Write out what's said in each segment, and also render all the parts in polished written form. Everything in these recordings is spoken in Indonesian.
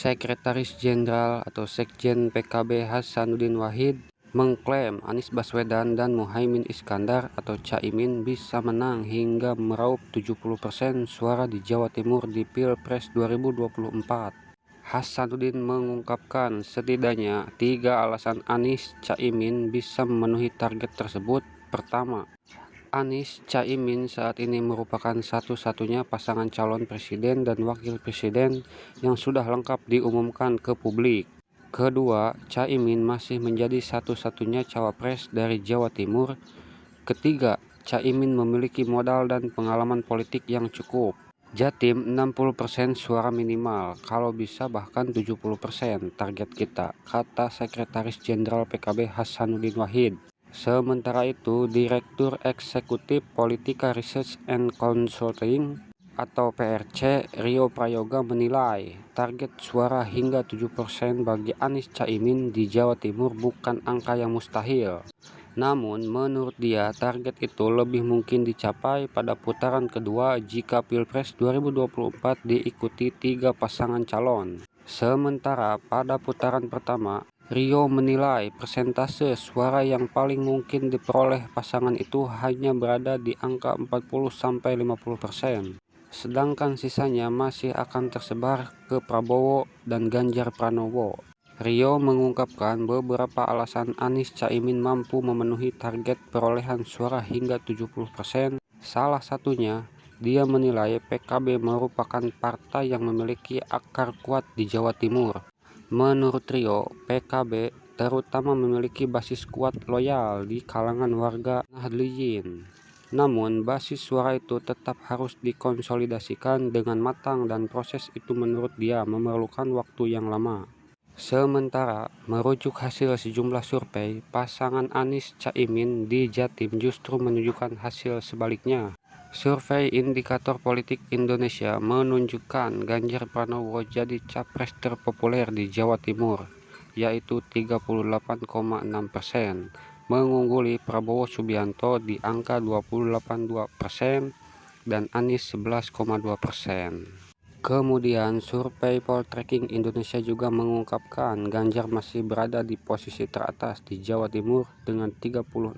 Sekretaris Jenderal atau Sekjen PKB Hasanuddin Wahid mengklaim Anies Baswedan dan Muhaimin Iskandar atau Caimin bisa menang hingga meraup 70% suara di Jawa Timur di Pilpres 2024. Hasanuddin mengungkapkan setidaknya 3 alasan Anies Caimin bisa memenuhi target tersebut. Pertama, Anies Caimin saat ini merupakan satu-satunya pasangan calon presiden dan wakil presiden yang sudah lengkap diumumkan ke publik. Kedua, Caimin masih menjadi satu-satunya cawapres dari Jawa Timur. Ketiga, Caimin memiliki modal dan pengalaman politik yang cukup. Jatim 60% suara minimal, kalau bisa bahkan 70% target kita, kata Sekretaris Jenderal PKB Hasanuddin Wahid. Sementara itu, Direktur Eksekutif Politika Research and Consulting atau PRC Rio Prayoga menilai target suara hingga 7% bagi Anies Caimin di Jawa Timur bukan angka yang mustahil. Namun, menurut dia, target itu lebih mungkin dicapai pada putaran kedua jika Pilpres 2024 diikuti 3 pasangan calon. Sementara pada putaran pertama, Rio menilai persentase suara yang paling mungkin diperoleh pasangan itu hanya berada di angka 40-50%. Sedangkan sisanya masih akan tersebar ke Prabowo dan Ganjar Pranowo. Rio mengungkapkan beberapa alasan Anies Caimin mampu memenuhi target perolehan suara hingga 70%. Salah satunya, dia menilai PKB merupakan partai yang memiliki akar kuat di Jawa Timur. Menurut Rio, PKB terutama memiliki basis kuat loyal di kalangan warga Nahdliyin. Namun, basis suara itu tetap harus dikonsolidasikan dengan matang dan proses itu menurut dia memerlukan waktu yang lama. Sementara, merujuk hasil sejumlah survei, pasangan Anies Caimin di Jatim justru menunjukkan hasil sebaliknya. Survei Indikator Politik Indonesia menunjukkan Ganjar Pranowo jadi capres terpopuler di Jawa Timur, yaitu 38,6%, mengungguli Prabowo Subianto di angka 28,2% dan Anies 11,2%. Kemudian, survei Poltreking Indonesia juga mengungkapkan Ganjar masih berada di posisi teratas di Jawa Timur dengan 36,1%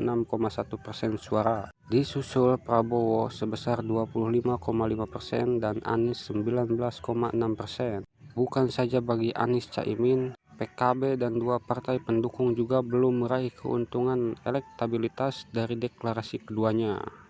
suara. Disusul Prabowo sebesar 25,5% dan Anies 19,6%. Bukan saja bagi Anies Caimin, PKB dan 2 partai pendukung juga belum meraih keuntungan elektabilitas dari deklarasi keduanya.